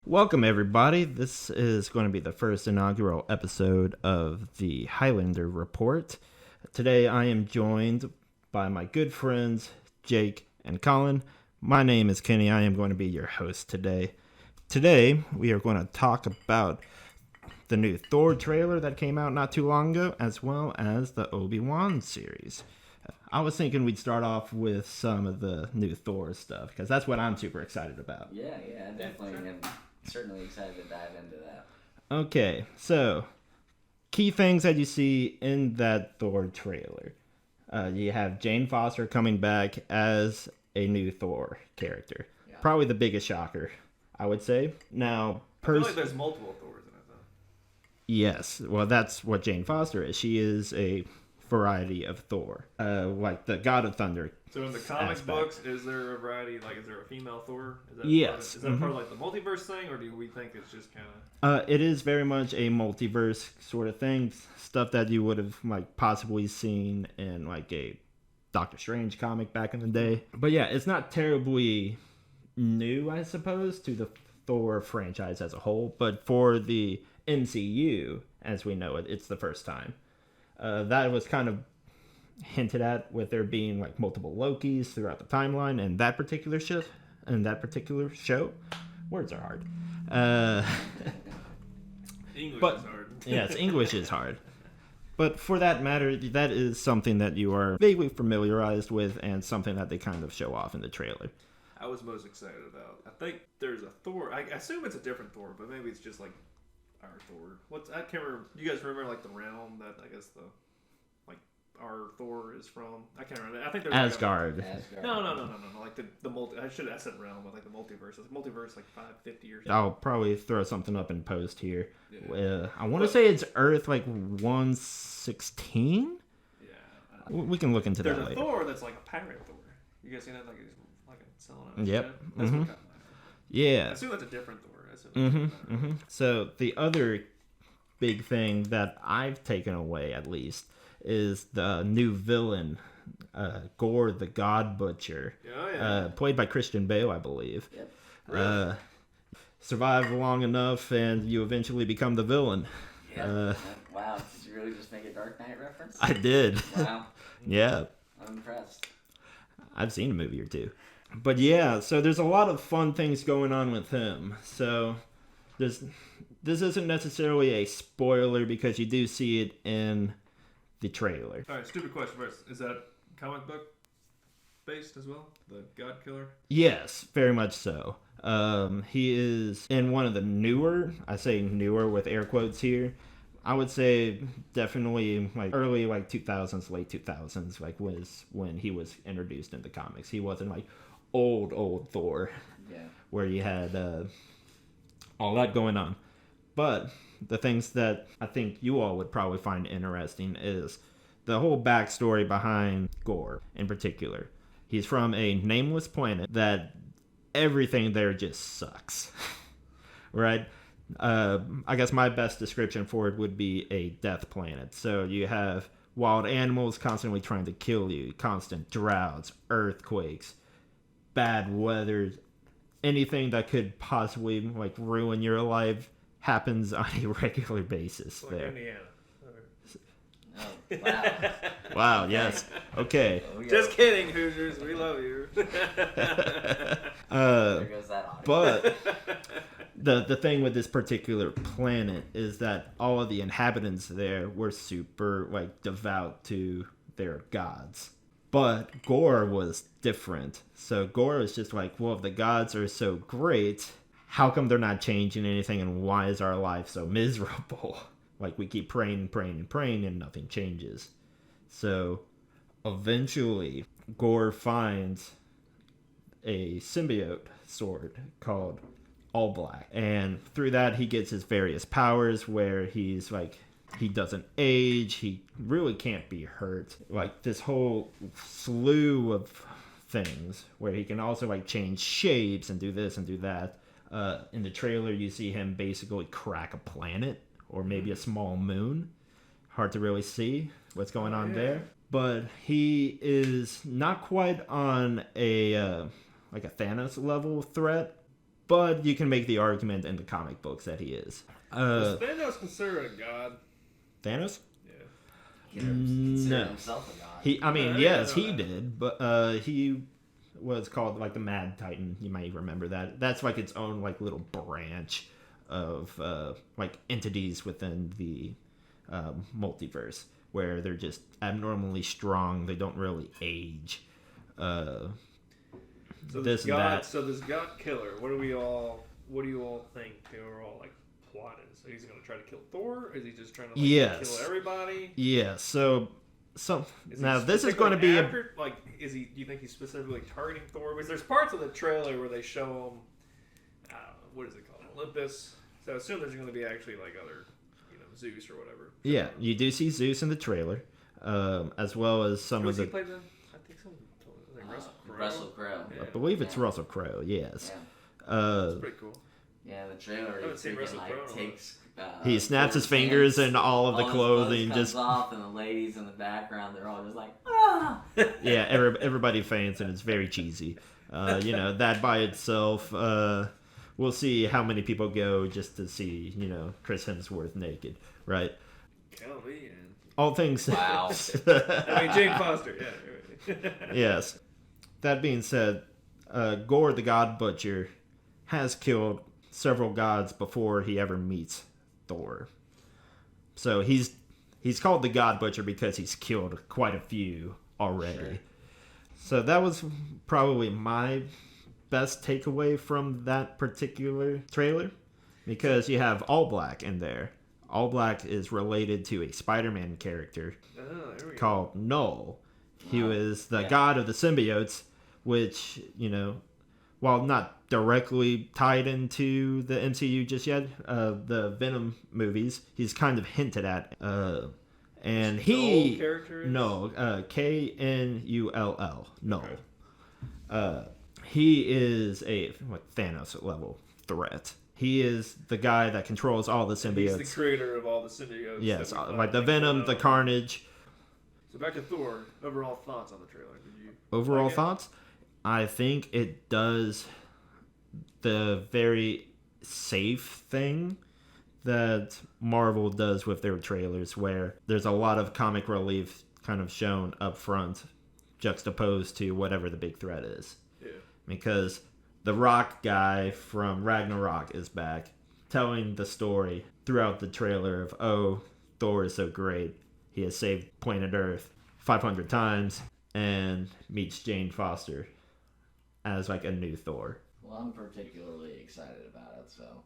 Welcome, everybody. This is going to be the first inaugural episode of the Highlander Report. Today, I am joined by my good friends, Jake and Colin. My name is Kenny. I am going to be your host today. Today, we are going to talk about the new Thor trailer that came out not too long ago, as well as the Obi-Wan series. I was thinking we'd start off with some of the new Thor stuff, because that's what I'm super excited about. Yeah, definitely. I'm certainly excited to dive into that. Okay, so key things that you see in that Thor trailer. You have Jane Foster coming back as a new Thor character. Yeah. Probably the biggest shocker, I would say. Now, I feel like there's multiple Thors in it, though. Yes, well, that's what Jane Foster is. She is a variety of Thor, like the God of Thunder. So in the comic books, is there a variety? Like, is there a female Thor? Yes. Is that part of like the multiverse thing, or do we think it's just kind of? It is very much a multiverse sort of thing. Stuff that you would have like possibly seen in like a Doctor Strange comic back in the day. But yeah, it's not terribly new, I suppose, to the Thor franchise as a whole. But for the MCU, as we know it, it's the first time. That was kind of hinted at with there being like multiple Lokis throughout the timeline, and that particular show. Words are hard. English is hard. Yes, English is hard. But for that matter, that is something that you are vaguely familiarized with, and something that they kind of show off in the trailer. I was most excited about. I think there's a Thor. I assume it's a different Thor, but maybe it's just like our Thor. I can't remember. You guys remember like the realm that I guess the our Thor is from? I can't remember. I think there's Asgard. Like No. Like the multi. I said realm, but like the multiverse. It's multiverse like 550 or something. I'll probably throw something up in post here. Yeah. I want to say it's Earth like 116. Yeah. We can look into that later. There's a Thor that's like a pirate Thor. You guys seen that? Like he's like selling out. Yep. That's what got my Yeah. I assume that's a different Thor. So the other big thing that I've taken away, at least, is the new villain, Gore the God Butcher, played by Christian Bale, I believe. Yep. Really? Survive long enough, and you eventually become the villain. Yeah. Wow, did you really just make a Dark Knight reference? I did. Wow. Yeah. I'm impressed. I've seen a movie or two. But yeah, so there's a lot of fun things going on with him. So this isn't necessarily a spoiler because you do see it in the trailer. All right, stupid question first. Is that comic book based as well? The God Killer? Yes, very much so. He is in one of the newer, I say newer with air quotes here, I would say definitely like early like 2000s, late 2000s, like was when he was introduced in the comics. He wasn't like old Thor, where you had all that going on. But the things that I think you all would probably find interesting is the whole backstory behind Gore in particular. He's from a nameless planet that everything there just sucks, right? I guess my best description for it would be a death planet. So you have wild animals constantly trying to kill you, constant droughts, earthquakes, bad weather, anything that could possibly like ruin your life happens on a regular basis like there. Indiana. Oh, wow. Wow, yes. Okay. Just kidding, Hoosiers. We love you. There goes that audio. But the thing with this particular planet is that all of the inhabitants there were super like devout to their gods. But Gore was different. So Gore was just like, well, if the gods are so great, how come they're not changing anything, and why is our life so miserable? Like, we keep praying and nothing changes. So eventually Gore finds a symbiote sword called All Black, and through that he gets his various powers where he's like, he doesn't age, he really can't be hurt, like this whole slew of things where he can also like change shapes and do this and do that. In the trailer you see him basically crack a planet or maybe a small moon. Hard to really see what's going on there. But he is not quite on a like a Thanos level threat, but you can make the argument in the comic books that he is. Was Thanos considered a god? Thanos? Yeah. He considered No. himself a god. He did, but he was called like the Mad Titan. You might remember that. That's like its own like little branch of like entities within the multiverse, where they're just abnormally strong. They don't really age. So This and that. So this god killer. What do you all think? They were all like plotting. So he's going to try to kill Thor. Or is he just trying to like, kill everybody? Yeah. So now this is going to be after, like. Is he? Do you think he's specifically targeting Thor? Because there's parts of the trailer where they show him. I don't know, what is it called? Olympus. So I assume there's going to be actually like other, Zeus or whatever. Yeah, you do see Zeus in the trailer, as well as some of the. He played the, I think some like Russell Crowe. Yeah. I believe it's Russell Crowe. Yes. Yeah. That's pretty cool. Yeah, the trailer. I haven't seen Russell Crowe. Takes. He snaps his fingers and all of the clothing comes just off, and the ladies in the background, they're all just like, ah. Yeah, everybody faints and it's very cheesy. That by itself, we'll see how many people go just to see, Chris Hemsworth naked, right? Kelly and All things. Wow. I mean Jane Foster. Yeah. Yes. That being said, Gore the God Butcher has killed several gods before he ever meets Thor. So he's called the God Butcher because he's killed quite a few already. Sure. So that was probably my best takeaway from that particular trailer, because you have All Black in there. All Black is related to a Spider-Man character called Null. He was the god of the symbiotes, which, while not directly tied into the MCU just yet, the Venom movies, he's kind of hinted at. And he... character is? No, Knull. Null. Okay. He is a Thanos level threat. He is the guy that controls all the symbiotes. He's the creator of all the symbiotes. Yes, like the Venom, the Carnage. So back to Thor. Overall thoughts on the trailer? Did you Overall thoughts? I think it does the very safe thing that Marvel does with their trailers, where there's a lot of comic relief kind of shown up front, juxtaposed to whatever the big threat is. Yeah. Because the Rock guy from Ragnarok is back, telling the story throughout the trailer of, oh, Thor is so great. He has saved planet Earth 500 times, and meets Jane Foster as like a new Thor. Well, I'm particularly excited about it, so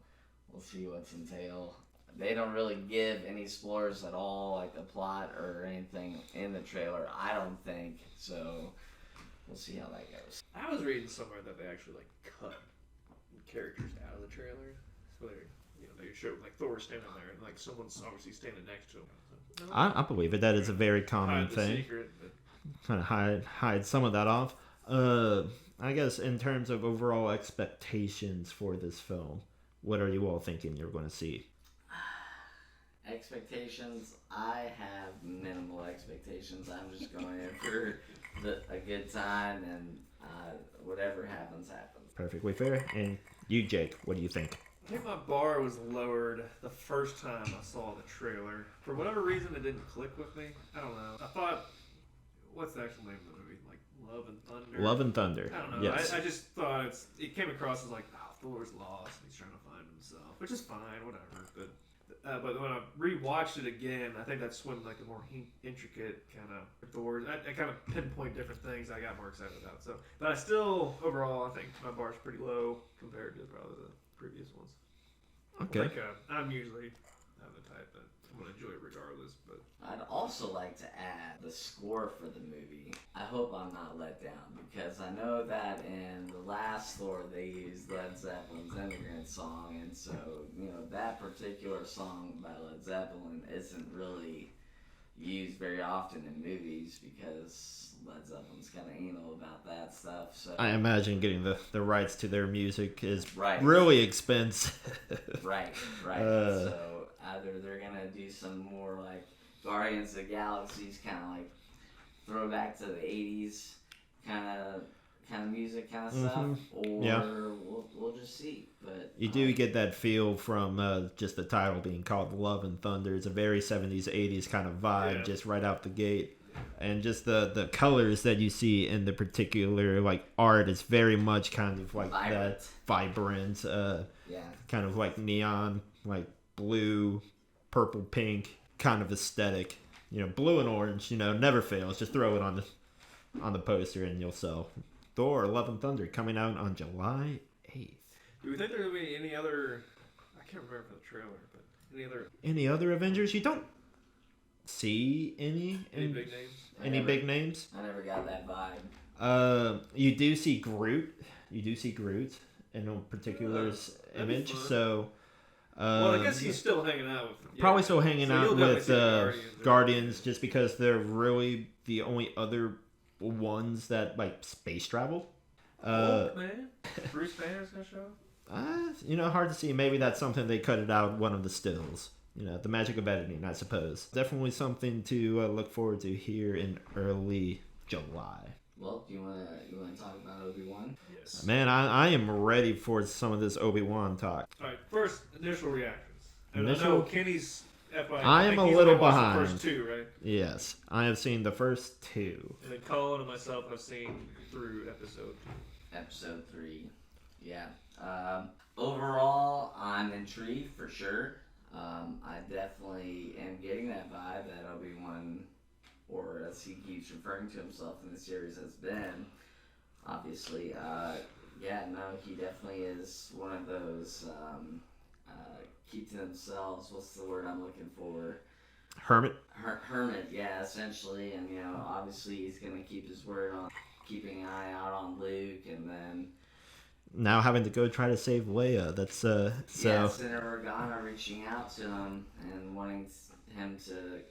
we'll see what's entailed. They don't really give any spoilers at all, like the plot or anything in the trailer, I don't think, so we'll see how that goes. I was reading somewhere that they actually cut characters out of the trailer. So they showed Thor standing there and someone's obviously standing next to him. So, I believe it. That is a very common thing. Secret, but... Kind of hide some of that off. I guess in terms of overall expectations for this film, what are you all thinking you're going to see? Expectations? I have minimal expectations. I'm just going in for a good time, and whatever happens, happens. Perfectly fair. And you, Jake, what do you think? I think my bar was lowered the first time I saw the trailer. For whatever reason, it didn't click with me. I don't know. I thought, what's the actual name of the movie? Love and Thunder? Love and Thunder. I don't know. Yes. I just thought it came across as Thor's lost. He's trying to find himself, which is fine, whatever. But when I rewatched it again, I think that's when the more intricate kind of Thor. I kind of pinpoint different things I got more excited about. So, but I still overall I think my bar's pretty low compared to probably the previous ones. Okay. I'm usually the type that I'm gonna enjoy it regardless. But I'd also like to add the score for the movie. I hope I'm not let down, because I know that in the last Thor they used Led Zeppelin's Immigrant Song, and so that particular song by Led Zeppelin isn't really used very often in movies because Led Zeppelin's kind of anal about that stuff. So I imagine getting the rights to their music is right. really expensive. Right. So either they're gonna do some more Guardians of the Galaxy's kind of throwback to the 80s kind of kind of music kind of stuff, or we'll just see. But you do get that feel from just the title being called Love and Thunder. It's a very 70s, 80s kind of vibe just right out the gate. And just the colors that you see in the particular like art is very much kind of like that vibrant, kind of like neon, like blue, purple, pink kind of aesthetic. Blue and orange, never fails. Just throw it on the poster and you'll sell. Thor: Love and Thunder coming out on July 8th. Do we think there will be any other? I can't remember the trailer, but any other Avengers? You don't see any big names. Big names? I never got that vibe. You do see Groot. In a particular image. So. Well, I guess he's still hanging out with. Yeah. Probably still hanging out with Guardians, just because they're really the only other ones that like space travel. Man, Bruce Banner's gonna show. Hard to see. Maybe that's something they cut it out one of the stills. The magic of editing, I suppose. Definitely something to look forward to here in early July. Well, do you want to talk about Obi-Wan? Yes. Man, I am ready for some of this Obi-Wan talk. All right, first initial reactions. And I know Kenny's. I am a little behind. The first two, right? Yes, I have seen the first two. And then Colin and myself have seen through episode 2. Episode 3, yeah. Overall, I'm intrigued for sure. I definitely am getting that vibe that Obi-Wan, or as he keeps referring to himself in the series, has been. Obviously, he definitely is one of those keep to themselves. What's the word I'm looking for? Hermit. Hermit, yeah, essentially. And obviously he's gonna keep his word on keeping an eye out on Luke, and then now having to go try to save Leia. That's so. Yeah, Senator Organa reaching out to him and wanting him to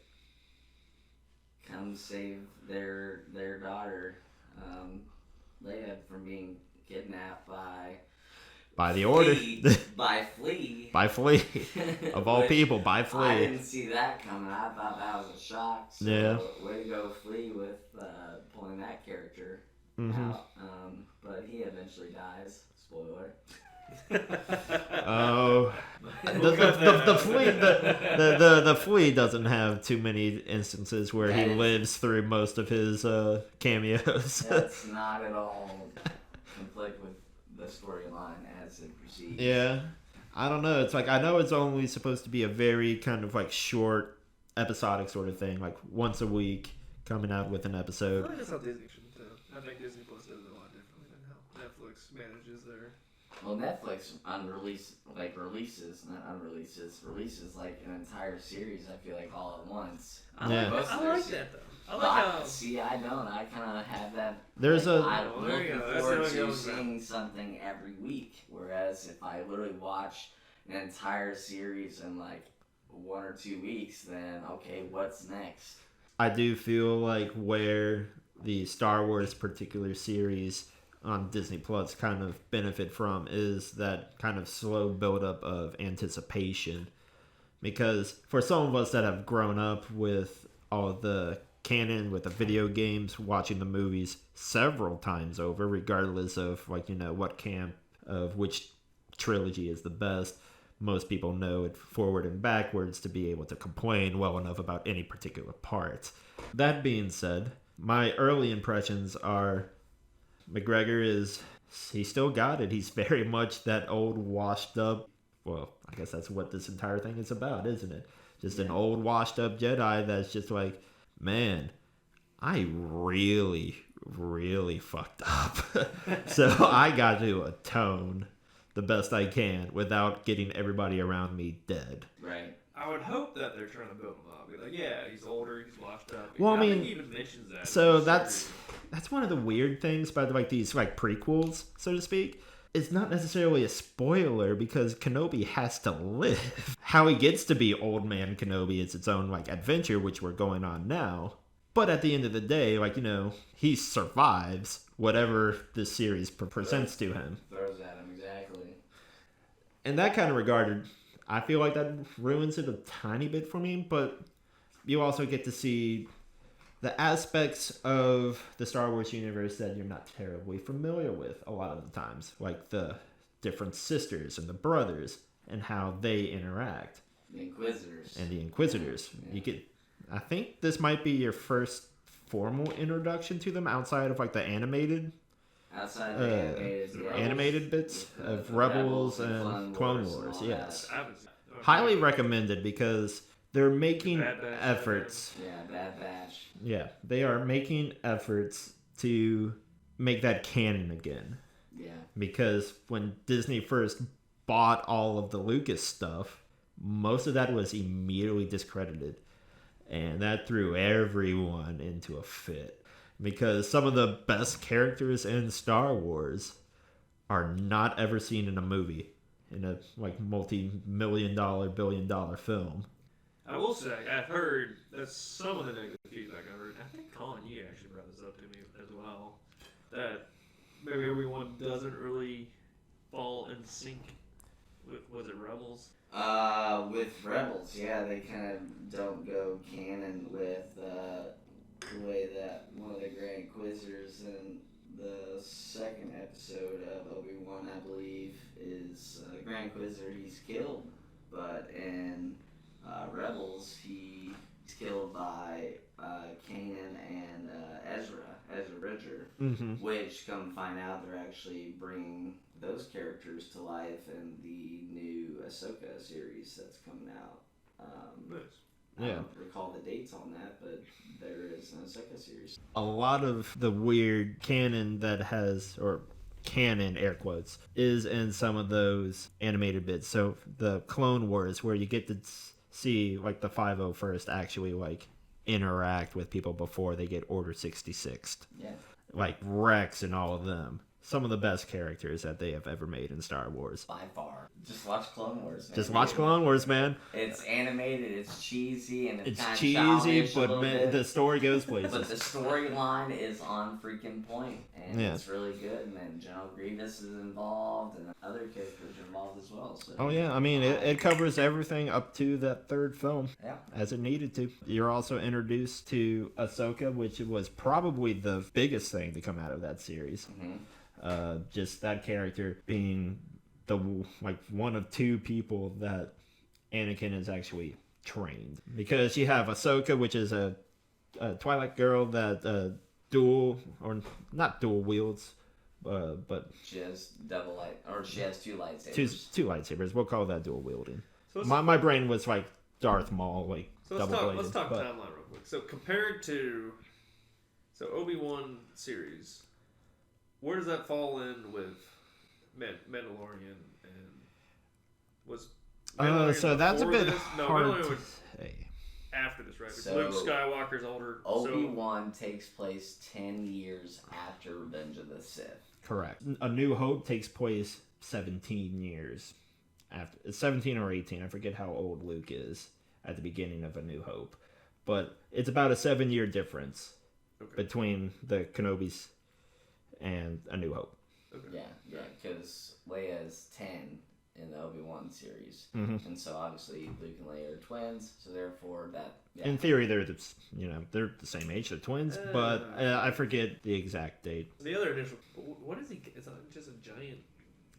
come save their daughter, Leia, from being kidnapped by the Order. by Flea. By Flea. Of all people, by Flea. I didn't see that coming. I thought that was a shock. So way to go, Flea, with pulling that character out. But he eventually dies. Spoiler. Oh, the Flea doesn't have too many instances where he lives through most of his cameos. That's not at all conflict with the storyline as it proceeds. Yeah, I don't know. It's like, I know it's only supposed to be a very kind of like short, episodic sort of thing, like once a week coming out with an episode. I think that's how Disney should do. I think Disney Plus does it a lot differently than how Netflix manages their. Well, Netflix releases like an entire series, I feel like, all at once. I like that though. I like how. See, I don't. I kind of have that. There's I'm looking forward to seeing something every week. Whereas if I literally watch an entire series in like 1 or 2 weeks, then okay, what's next? I do feel like where the Star Wars particular series on Disney Plus kind of benefit from is that kind of slow buildup of anticipation. Because for some of us that have grown up with all the canon, with the video games, watching the movies several times over, regardless of what camp of which trilogy is the best, most people know it forward and backwards to be able to complain well enough about any particular part. That being said, my early impressions are McGregor he still got it. He's very much that old washed up, well, I guess that's what this entire thing is about, isn't it? Just an old washed up Jedi that's just like, man, I really, really fucked up. So I got to atone the best I can without getting everybody around me dead. Right. I would hope that they're trying to build him up. Be like, yeah, he's older, he's washed up. Well, I mean, think he even mentions that. So that's one of the weird things about these prequels, so to speak. It's not necessarily a spoiler because Kenobi has to live. How he gets to be old man Kenobi is its own adventure, which we're going on now. But at the end of the day, he survives whatever this series presents to him. Throws at him, exactly. In that kind of regard, I feel like that ruins it a tiny bit for me, but you also get to see the aspects of the Star Wars universe that you're not terribly familiar with a lot of the times, like the different sisters and the brothers and how they interact. The Inquisitors. And the Inquisitors. Yeah. You get, I think this might be your first formal introduction to them outside of like the animated. Outside of the animated bits of Rebels and Clone Wars, yes. That. Highly recommended because they're making efforts. Yeah, Bad Batch. Yeah, they are making efforts to make that canon again. Yeah. Because when Disney first bought all of the Lucas stuff, most of that was immediately discredited. And that threw everyone into a fit. Because some of the best characters in Star Wars are not ever seen in a movie. In a like multi-million-dollar, billion-dollar film. I will say, I've heard that some of the negative feedback I've heard, I think Colin, you actually brought this up to me as well, that maybe everyone doesn't really fall in sync with, was it Rebels? With Rebels, yeah, they kind of don't go canon with the way that one of the Grand Inquisitors in the second episode of Obi-Wan, I believe, is Grand Inquisitor. He's killed, but in Rebels, he's killed by Kanan and Ezra Bridger, which, come find out, they're actually bringing those characters to life in the new Ahsoka series that's coming out. Nice. I don't recall the dates on that, but there is an Ahsoka series. A lot of the weird canon that has, or canon, air quotes, is in some of those animated bits. So the Clone Wars, where you get to see like the 501st actually like interact with people before they get Order 66. Yeah. Like Rex and all of them. Some of the best characters that they have ever made in Star Wars. By far. Just watch Clone Wars, man. Just watch Clone Wars, man. It's animated, it's cheesy, and it's kind of cheesy, but man, the story goes places. But the storyline is on freaking point, and yeah. It's really good. And then General Grievous is involved, and other characters are involved as well. So. Oh yeah, I mean it covers everything up to that third film, yeah, as it needed to. You're also introduced to Ahsoka, which was probably the biggest thing to come out of that series. Just that character being the like one of two people that Anakin is actually trained, because you have Ahsoka, which is a Twilight girl that dual or not dual wields, but she has she has two lightsabers. Two lightsabers. We'll call that dual wielding. So my brain was like Darth Maul, like so double bladed. Let's talk timeline real quick. So compared to Obi-Wan series. Where does that fall in with Mandalorian and was Mandalorian so that's a bit this? hard Mandalorian to was say. after this, right? Because So, Luke Skywalker's older. Obi-Wan takes place 10 years after Revenge of the Sith. Correct. A New Hope takes place 17 years after. It's 17 or 18. I forget how old Luke is at the beginning of A New Hope. But it's about a 7-year difference between the Kenobis and A New Hope. Okay. Yeah, because Leia's 10 in the Obi-Wan series, and so obviously Luke and Leia are twins, so therefore that. Yeah. In theory, they're the same age, they're twins, but I forget the exact date. The other initial, what is he? It's just a giant.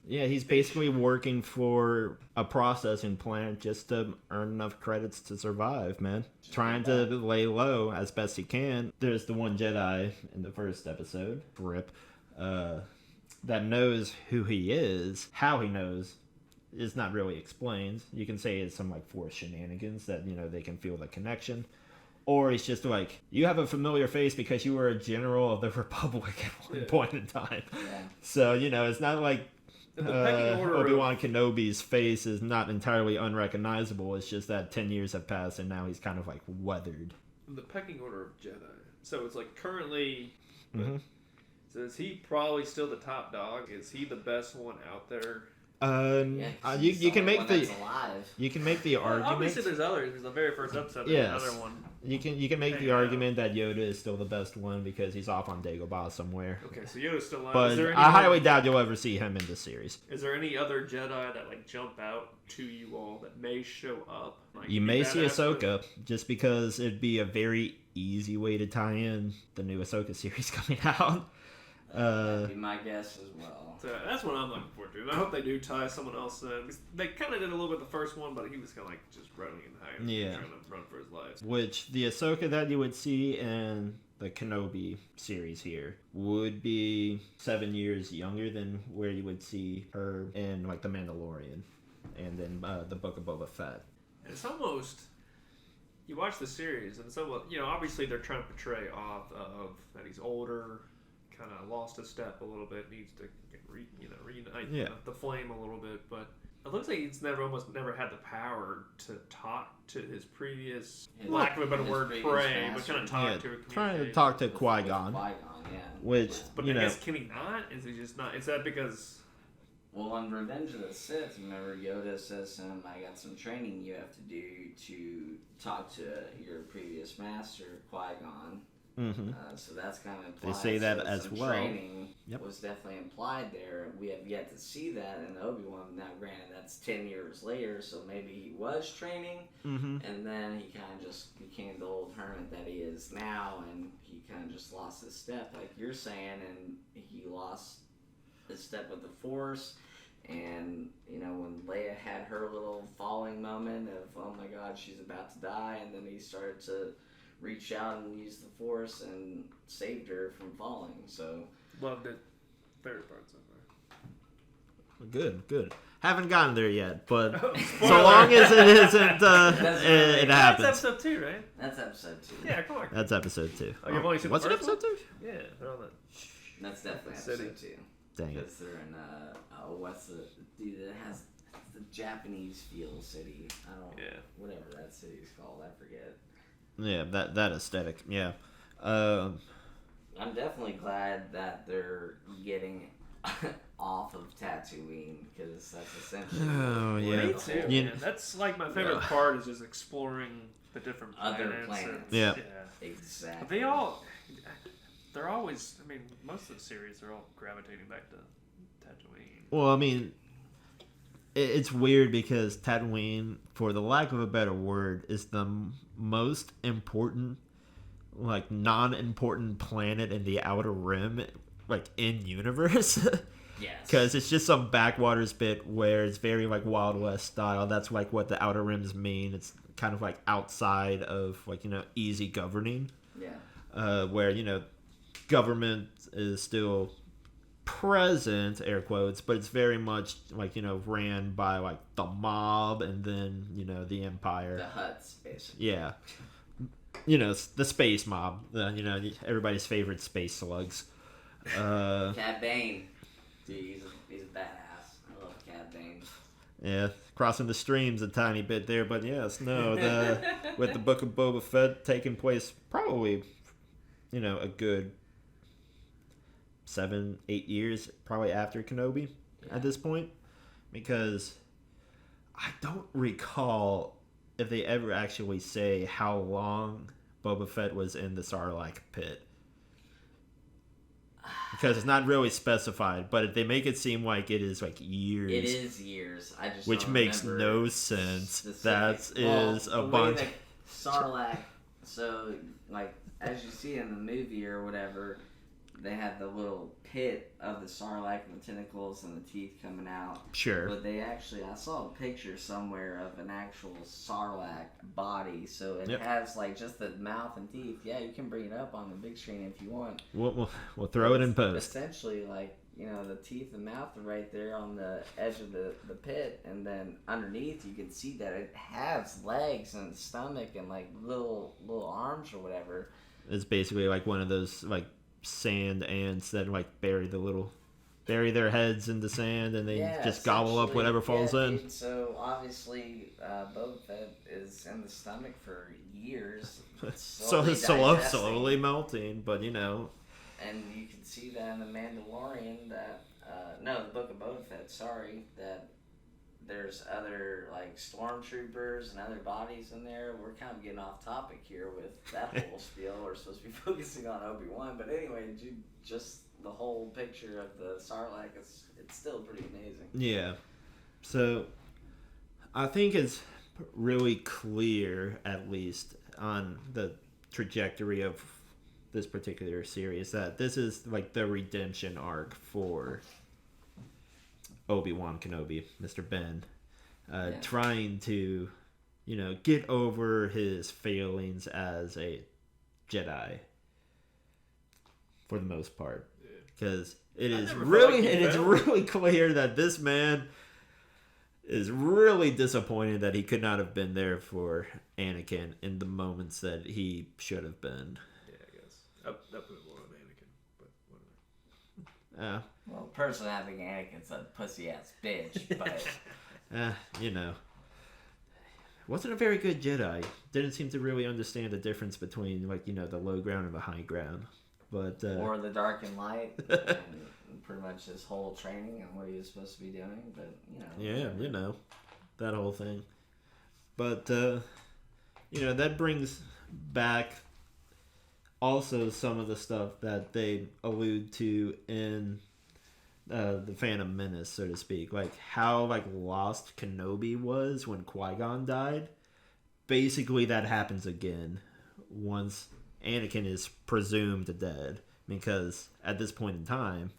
Yeah, he's basically working for a processing plant just to earn enough credits to survive, man. Trying to lay low as best he can. There's the one Jedi in the first episode, Rip, that knows who he is. How he knows is not really explained. You can say it's some like Force shenanigans that, they can feel the connection. Or it's just like, you have a familiar face because you were a general of the Republic at one point in time. Yeah. So, it's not like Obi-Wan Kenobi's face is not entirely unrecognizable. It's just that 10 years have passed and now he's kind of like weathered. The pecking order of Jedi. So it's like currently... So is he probably still the top dog? Is he the best one out there? You can make the You can make the argument. Obviously, there's others. There's the very first episode. Yes. There's another one. You can make the argument that Yoda is still the best one because he's off on Dagobah somewhere. Okay, so Yoda's still alive. But I highly doubt you'll ever see him in the series. Is there any other Jedi that like jump out to you all that may show up? Like, You may see Ahsoka just because it'd be a very easy way to tie in the new Ahsoka series coming out. That'd be my guess as well. So that's what I'm looking forward to. And I hope they do tie someone else in. They kind of did a little bit the first one, but he was kind of like just running and hiding, trying to run for his life. Which the Ahsoka that you would see in the Kenobi series here would be 7 years younger than where you would see her in like the Mandalorian and then the Book of Boba Fett. It's almost, you watch the series and it's almost, obviously they're trying to portray off of that he's older, kind of lost a step a little bit, needs to reunite the flame a little bit, but it looks like he's almost never had the power to talk to his previous, lack of a better word, prey, but kind of talk to a trying to talk to Qui-Gon. Which, but I guess, can he not? Is he just not? Is that because... Well, on Revenge of the Sith, remember Yoda says to him, I got some training you have to do to talk to your previous master, Qui-Gon. Mm-hmm. So that's kind of implied. They say that so as well. Training was definitely implied there. We have yet to see that in Obi-Wan. Now, granted, that's 10 years later, so maybe he was training, and then he kind of just became the old hermit that he is now, and he kind of just lost his step, like you're saying, and he lost his step with the Force. And, when Leia had her little falling moment of, oh my god, she's about to die, and then he started to reach out and use the Force and saved her from falling. So loved it. Favorite part so far. Good. Haven't gotten there yet, but so long as it isn't, it happens. That's episode 2, right? That's episode 2. Yeah, come on. That's episode 2. Oh, you've only seen what's the it, first episode 2? Yeah, they're on that. That's definitely episode 2. Dang it. Because they're in it has the Japanese feel city. Whatever that city's called, I forget. Yeah, that aesthetic. Yeah. I'm definitely glad that they're getting off of Tatooine because that's essentially. Oh yeah. Me too. Man. That's like my favorite part is just exploring the different other planets. Yeah. Exactly. But they're always. I mean, most of the series are all gravitating back to Tatooine. Well, I mean, it's weird because Tatooine, for the lack of a better word, is the most important, like, non-important planet in the Outer Rim, like, in universe. Yes. Because it's just some backwaters bit where it's very, like, Wild West style. That's, like, what the Outer Rims mean. It's kind of, like, outside of, like, easy governing. Yeah. Where, government is still present, air quotes, but it's very much like ran by like the mob and then the Empire, the Hutts, basically. Yeah, the space mob, everybody's favorite space slugs. Cad Bane, dude, he's a badass. I love Cad Bane. Yeah, crossing the streams a tiny bit there, but yes, no, with the Book of Boba Fett taking place probably a good 7-8 years probably after Kenobi at this point, because I don't recall if they ever actually say how long Boba Fett was in the Sarlacc pit, because it's not really specified, but they make it seem like it is like years. It is years. I just which don't makes remember no sense. That is a the way bunch. that Sarlacc. So like as you see in the movie or whatever, they had the little pit of the Sarlacc and the tentacles and the teeth coming out. Sure. But I saw a picture somewhere of an actual Sarlacc body, so it has like just the mouth and teeth. Yeah, you can bring it up on the big screen if you want. We'll throw it in post. Essentially, like the teeth and mouth are right there on the edge of the pit, and then underneath you can see that it has legs and stomach and like little arms or whatever. It's basically like one of those like sand ants that like bury their heads in the sand and they just gobble up whatever falls in. Dude, so obviously Boba Fett is in the stomach for years. So it's slowly melting, but and you can see that in the Mandalorian that the Book of Boba Fett, sorry, that there's other like stormtroopers and other bodies in there. We're kind of getting off topic here with that whole spiel. We're supposed to be focusing on Obi-Wan, but anyway, just the whole picture of the Sarlacc, it's still pretty amazing. Yeah. So I think it's really clear, at least on the trajectory of this particular series, that this is like the redemption arc for Obi-Wan Kenobi, Mr. Ben, trying to, get over his failings as a Jedi for the most part, because it is really clear that this man is really disappointed that he could not have been there for Anakin in the moments that he should have been. Yeah, I guess. That put more on Anakin, but whatever. Well, personally, I think Anakin's a pussy-ass bitch, but... Wasn't a very good Jedi. Didn't seem to really understand the difference between, the low ground and the high ground. But or the dark and light, and pretty much his whole training and what he was supposed to be doing, but, Yeah, that whole thing. But, that brings back also some of the stuff that they allude to in the Phantom Menace, so to speak. Like, how, lost Kenobi was when Qui-Gon died. Basically, that happens again once Anakin is presumed dead, because at this point in time,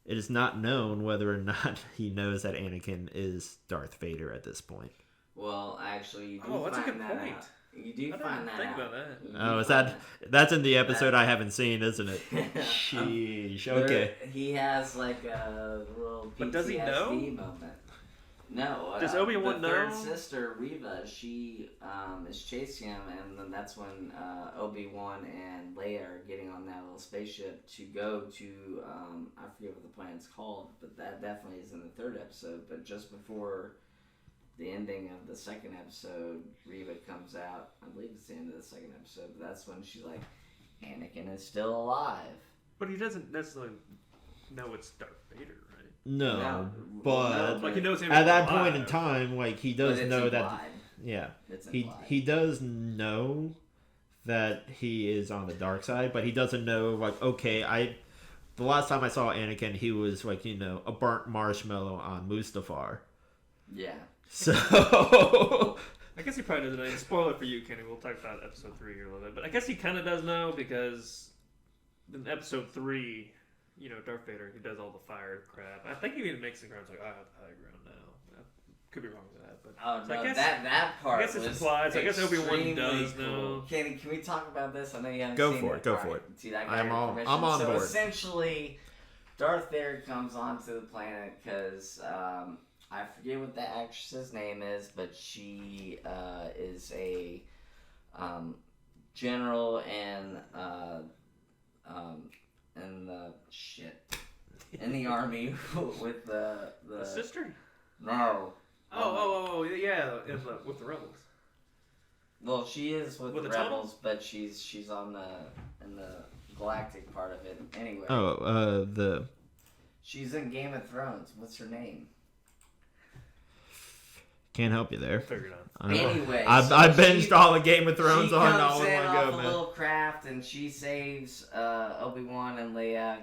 it is not known whether or not he knows that Anakin is Darth Vader at this point. Well, actually, you do that's a good find that point. out. You do find that think out. about that. Oh, is that's in the episode I haven't seen, isn't it? Sheesh. Okay. He has like a little PTSD But does he know? moment. No. Does Obi-Wan the know? third sister, Reva, she is chasing him, and then that's when Obi-Wan and Leia are getting on that little spaceship to go to, I forget what the planet's called, but that definitely is in the third episode. But just before the ending of the second episode, Reva comes out. I believe it's the end of the second episode, but that's when she's like, Anakin is still alive. But he doesn't necessarily know it's Darth Vader, right? No, but Like he knows him at that alive. point in time, he does know implied. that. Yeah, It's he implied. does know that he is on the dark side, but he doesn't know the last time I saw Anakin, he was a burnt marshmallow on Mustafar. Yeah. So I guess he probably doesn't know. Spoiler for you, Kenny. We'll talk about episode 3 here a little bit. But I guess he kind of does know, because in episode 3, Darth Vader, he does all the fire crap. I think he even makes the ground like, I have the high ground now. I could be wrong with that. But Oh, no, I guess, that part I guess it's was implied. So I guess Obi-Wan extremely does cool. know. Kenny, can we talk about this? I know you haven't Go seen for it, go for it. See, I got I'm your on permission. board. So essentially, Darth Vader comes onto the planet because I forget what the actress's name is, but she is a general in the army with the sister? No. Yeah, with the rebels. Well, she is with the the rebels, but she's in the galactic part of it. Anyway. the She's in Game of Thrones. What's her name? can't help you there. Figured out. Anyway, I binged all the Game of Thrones she on all comes in in one off go, a man. little craft, and she saves Obi-Wan and Leia.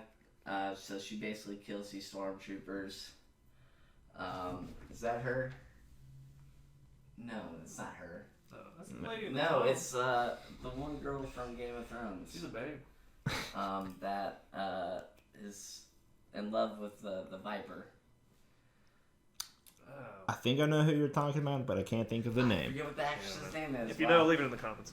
So she basically kills these stormtroopers. Is that her? No, it's not her. Oh, that's the lady in the No, top. it's the one girl from Game of Thrones. She's a babe. That is in love with the Viper. I think I know who you're talking about, but I can't think of the I name. forget what the actress's name is. If you know, leave it in the comments.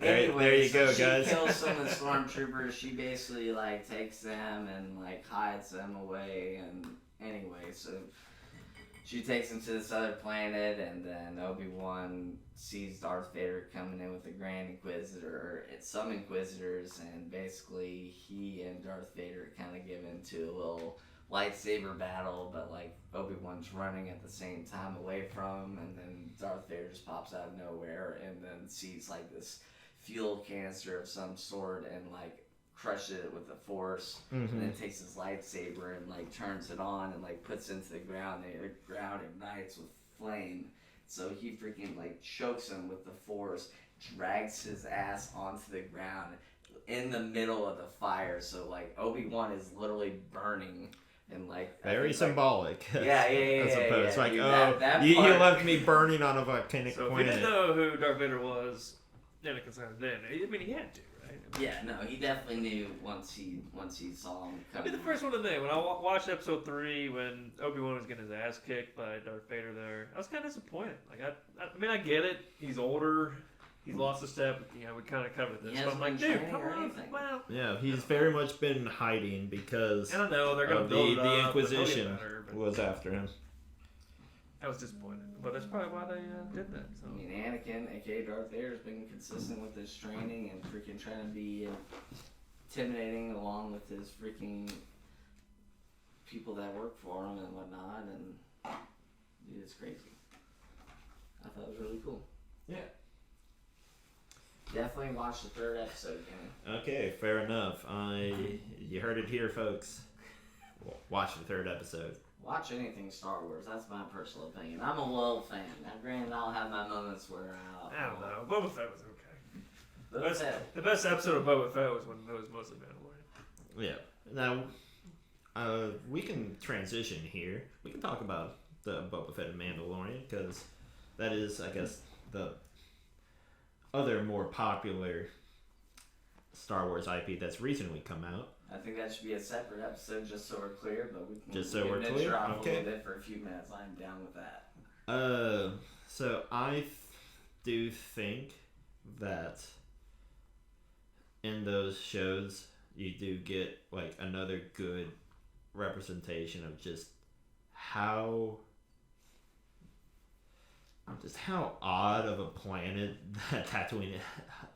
There you go, she guys. kills some of the stormtroopers. She basically takes them and hides them away. And anyway, so she takes them to this other planet, and then Obi-Wan sees Darth Vader coming in with the Grand Inquisitor, and some Inquisitors, and basically he and Darth Vader kind of get into a little lightsaber battle, but Obi-Wan's running at the same time away from him, and then Darth Vader just pops out of nowhere and then sees this fuel canister of some sort and crushes it with the Force, and then takes his lightsaber and like turns it on and like puts it into the ground. And the ground ignites with flame. So he freaking like chokes him with the Force, drags his ass onto the ground in the middle of the fire. So like Obi-Wan is literally burning. And like very symbolic. Yeah. I suppose. Yeah. Like, Dude, that you part... left me burning on a volcanic So if planet. you didn't know who Darth Vader was, Anakin son then. I mean, he had to, right? Yeah, no, he definitely knew once he saw him I'll coming. be the first one to know. When I watched Episode 3, when Obi-Wan was getting his ass kicked by Darth Vader there, I was kind of disappointed. Like, I mean, I get it. He's older. He's lost a step. You know, we kind of covered this. But I'm like, dude, come on. Well, yeah, he's very much been hiding because and I know they're going to build it up, the Inquisition better, was after him. I was disappointed. But that's probably why they did that. So. I mean, Anakin, aka Darth Vader, has been consistent with his training and freaking trying to be intimidating along with his freaking people that work for him and whatnot. And dude, it's crazy. I thought it was really cool. Yeah. Definitely watch the third episode, Kenny. Okay, fair enough. You heard it here, folks. Watch the third episode. Watch anything Star Wars. That's my personal opinion. I'm a loyal fan. Now, granted, I'll have my moments where I don't know. Boba Fett was okay. The best episode of Boba Fett was when it was mostly Mandalorian. Yeah. Now, we can transition here. We can talk about the Boba Fett and Mandalorian because that is, I guess, the other more popular Star Wars IP that's recently come out. I think that should be a separate episode, just so we're clear. But we can just so we're clear. Off Okay. a little bit for a few minutes. I'm down with that. So I do think that in those shows you do get like another good representation of just how odd of a planet that Tatooine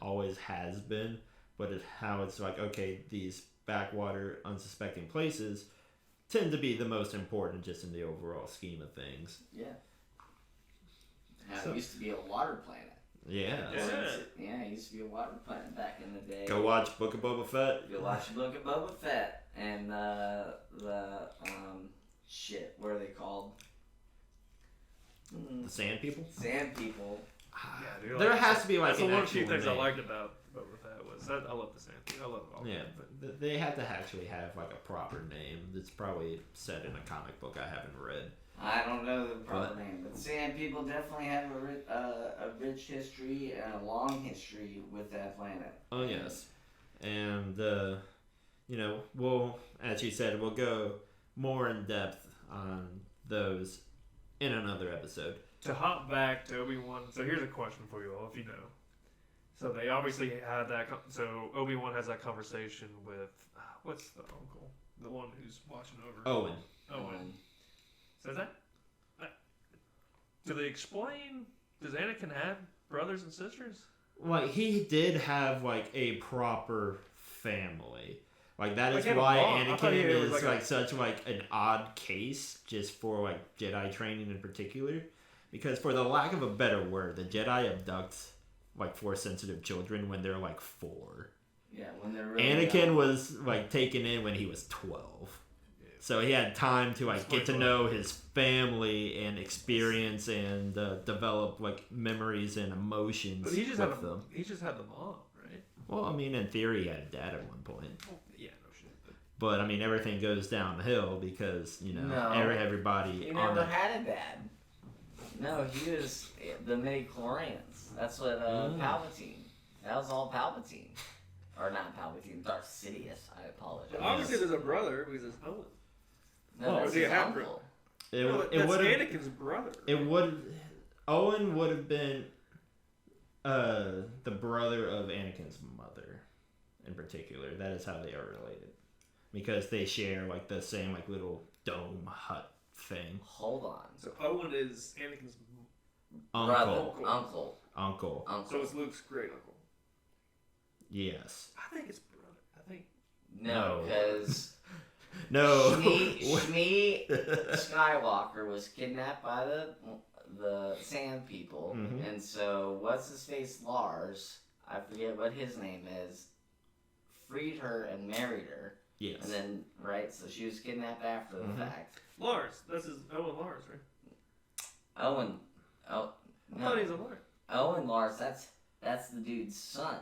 always has been, but how it's like, okay, these backwater, unsuspecting places tend to be the most important just in the overall scheme of things. Yeah. It used to be a water planet. Yeah. It used to be a water planet back in the day. Go watch Book of Boba Fett. Go watch Book of Boba Fett and what are they called? The Sand People? Sand People. Yeah, dude, there has to be like that's an one of the actual few things name. I liked about Boba Fett was that I love the Sand People. I love all Yeah, but but they have to actually have like a proper name. It's probably set in a comic book I haven't read. I don't know the proper name, but Sand People definitely have a rich history and a long history with that planet. Oh yes, and as you said, we'll go more in depth on those in another episode. to hop back to Obi-Wan, so here's a question for you all, if you know. So they obviously had that. So Obi-Wan has that conversation with what's the uncle, the one who's watching over Owen. So that. Do they explain? Does Anakin have brothers and sisters? Like he did have like a proper family. Like that is Like, why I thought he Anakin was is like such like an odd case just for like Jedi training in particular. Because for the lack of a better word, the Jedi abduct like Force sensitive children when they're like 4. Yeah, when they're really Anakin young. was like taken in when he was 12. So he had time to like get to know his family and experience and develop like memories and emotions But he just with them. He just had the mom, right? Well, I mean, in theory, he had a dad at one point. Well, yeah, no shit. But I mean, everything goes downhill because everybody. He never had a dad. No, he was the midi-chlorians. That's what Palpatine. That was all Palpatine. Or not Palpatine, Darth Sidious. I apologize. Obviously, there's a brother who's his Owen. No, that's was he his a half-brother? uncle. That's Anakin's brother. Owen would have been the brother of Anakin's mother, in particular. That is how they are related, because they share like the same like little dome hut thing. Hold on. So Owen is Anakin's Uncle. So it's Luke's great uncle. Yes. I think it's brother. I think. No, because no. Shmi Skywalker was kidnapped by the Sand People, Mhm. and so what's his face Lars? I forget what his name is. freed her and married her. Yes. And then, right, so she was kidnapped after the fact. Lars. This is Owen Lars, right? Owen. Oh, I thought he's a Lars. Owen Lars, that's the dude's son.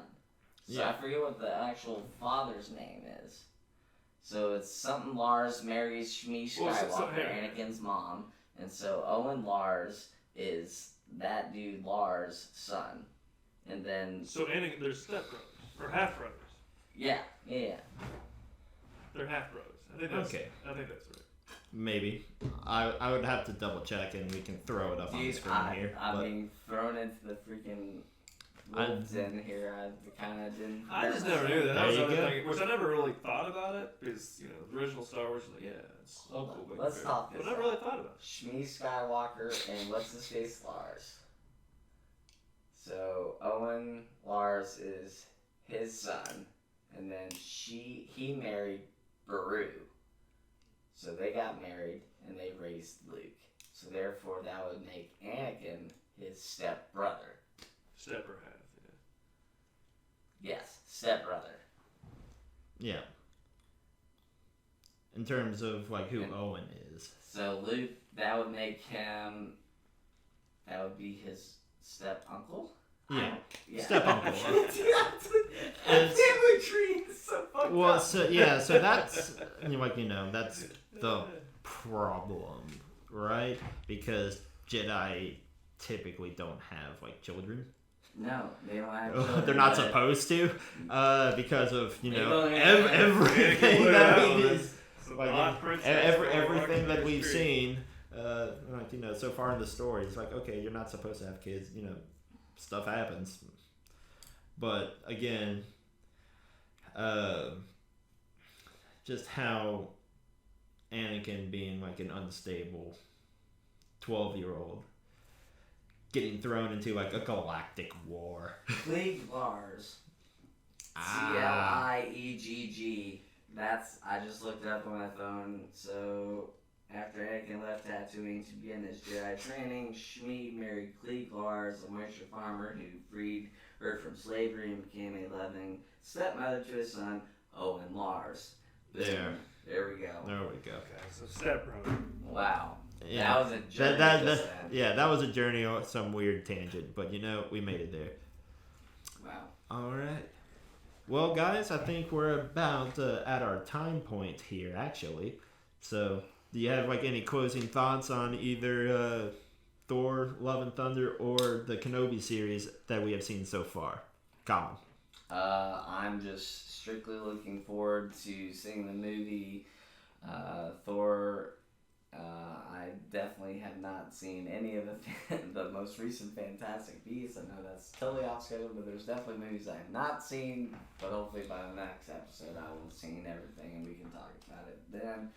So Yeah. I forget what the actual father's name is. So it's something Lars marries Shmi Skywalker, Anakin's mom. And so Owen Lars is that dude Lars' son. And then... So Anakin, they're stepbrothers. Or half-brothers. Yeah. They're half-brothers. I think that's right. Maybe. I would have to double check and we can throw it up on the screen here. I'm being thrown into the freaking woods in here. I kind of didn't... I just never knew that. That was There you another go. thing, which I never really thought about it, because, you know, the original Star Wars, like, yeah, it's so cool. Let's talk this But I never really thought about it. Shmi Skywalker and what's his face Lars. So Owen Lars is his son, and then he married Beru. So they got married and they raised Luke. So therefore that would make Anakin his stepbrother. Stepper half, Yes, stepbrother. Yeah. In terms of like who Owen is. So Luke, that would make him. That would be his step uncle. Yeah. Yeah. Step uncle. That family tree is so fucked Well, up. so that's like that's the problem, right? Because Jedi typically don't have like children. No, they don't have children. They're not supposed to, because of don't everything that we did. Like, everything everything that we've seen, so far in the story, it's like, okay, you're not supposed to have kids. Stuff happens. But again, just how Anakin being like an unstable 12-year-old getting thrown into like a galactic war. Klieg Lars. Cliegg. I just looked it up on my phone. So after Anakin left Tatooine to begin his Jedi training, Shmi married Klieg Lars, a moisture farmer who freed her from slavery and became a loving stepmother to his son, Owen Lars. There we go. There we go. Okay, so stepbrother. Wow. Yeah. That was a journey. That was a journey on some weird tangent, but we made it there. Wow. All right. Well, guys, I think we're about at our time point here, actually. So, do you have like any closing thoughts on either Thor: Love and Thunder or the Kenobi series that we have seen so far? Colin. I'm just strictly looking forward to seeing the movie Thor. I definitely have not seen any of the most recent Fantastic Beasts. I know that's totally off schedule, but there's definitely movies I have not seen. But hopefully by the next episode I will have seen everything and we can talk about it then.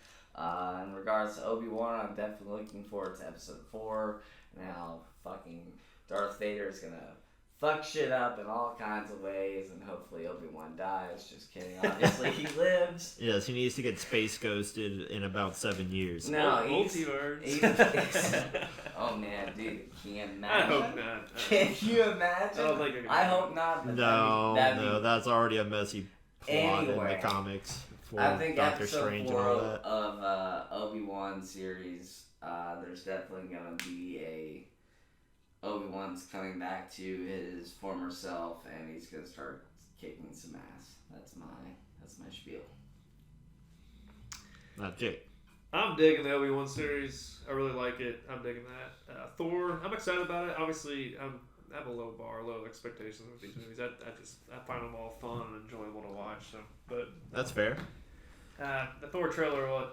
In regards to Obi-Wan, I'm definitely looking forward to episode 4 and how fucking Darth Vader is gonna fuck shit up in all kinds of ways, and hopefully Obi-Wan dies. Just kidding. Obviously, he lives. Yes, he needs to get space ghosted in about 7 years. No, multiverse. Oh man, dude, can you imagine? I hope not. Can you imagine? I don't think I can. I hope not. But that'd be That's already a messy plot in Anyway, the comics for I think Doctor episode Strange and 4 all that. of Obi-Wan series, there's definitely gonna be a Obi-Wan's coming back to his former self, and he's gonna start kicking some ass. That's my spiel. Not Jake. I'm digging the Obi-Wan series. I really like it. I'm digging that. Thor, I'm excited about it. Obviously, I have a low bar, low expectations with these movies. I find them all fun and enjoyable to watch. So, but That's fair. the Thor trailer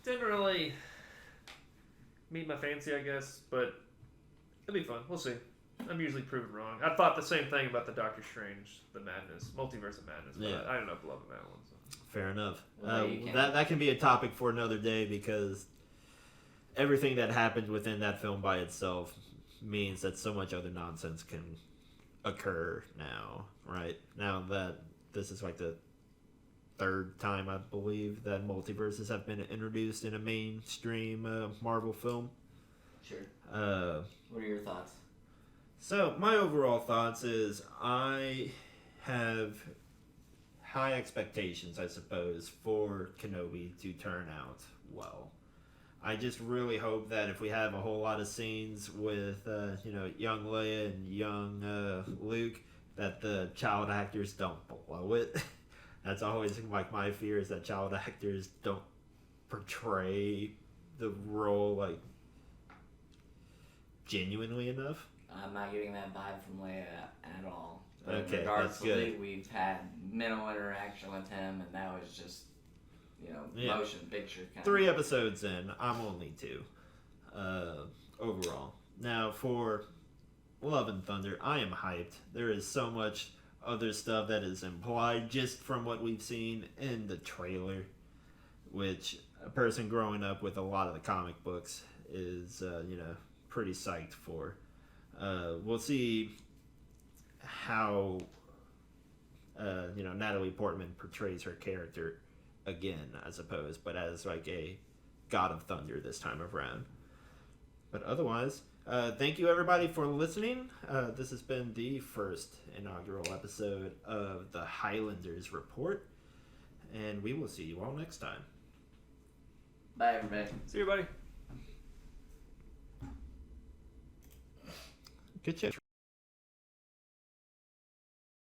didn't really meet my fancy, I guess, but it'll be fun. We'll see. I'm usually proven wrong. I thought the same thing about the Doctor Strange, the Madness, Multiverse of Madness, but Yeah. I ended up loving that one. So. Fair enough. Well, you can- That can be a topic for another day, because everything that happened within that film by itself means that so much other nonsense can occur now, right? Now that this is like the third time, I believe, that multiverses have been introduced in a mainstream Marvel film. Sure. What are your thoughts? So my overall thoughts is I have high expectations, I suppose, for Kenobi to turn out well. I just really hope that if we have a whole lot of scenes with, young Leia and young Luke, that the child actors don't blow it. That's always like my fear, is that child actors don't portray the role like genuinely enough. I'm not getting that vibe from Leia at all. But Okay, in regards that's to good. Luke, we've had minimal interaction with him, and that was just, Yeah. motion picture kind 3 of. episodes in, I'm only 2 overall. Now, for Love and Thunder, I am hyped. There is so much other stuff that is implied just from what we've seen in the trailer, which a person growing up with a lot of the comic books is, pretty psyched for. We'll see how, Natalie Portman portrays her character again, I suppose, but as like a God of Thunder this time around. But otherwise, thank you everybody for listening. This has been the first inaugural episode of the Highlanders Report, and we will see you all next time. Bye, everybody. See you, buddy. Good chat.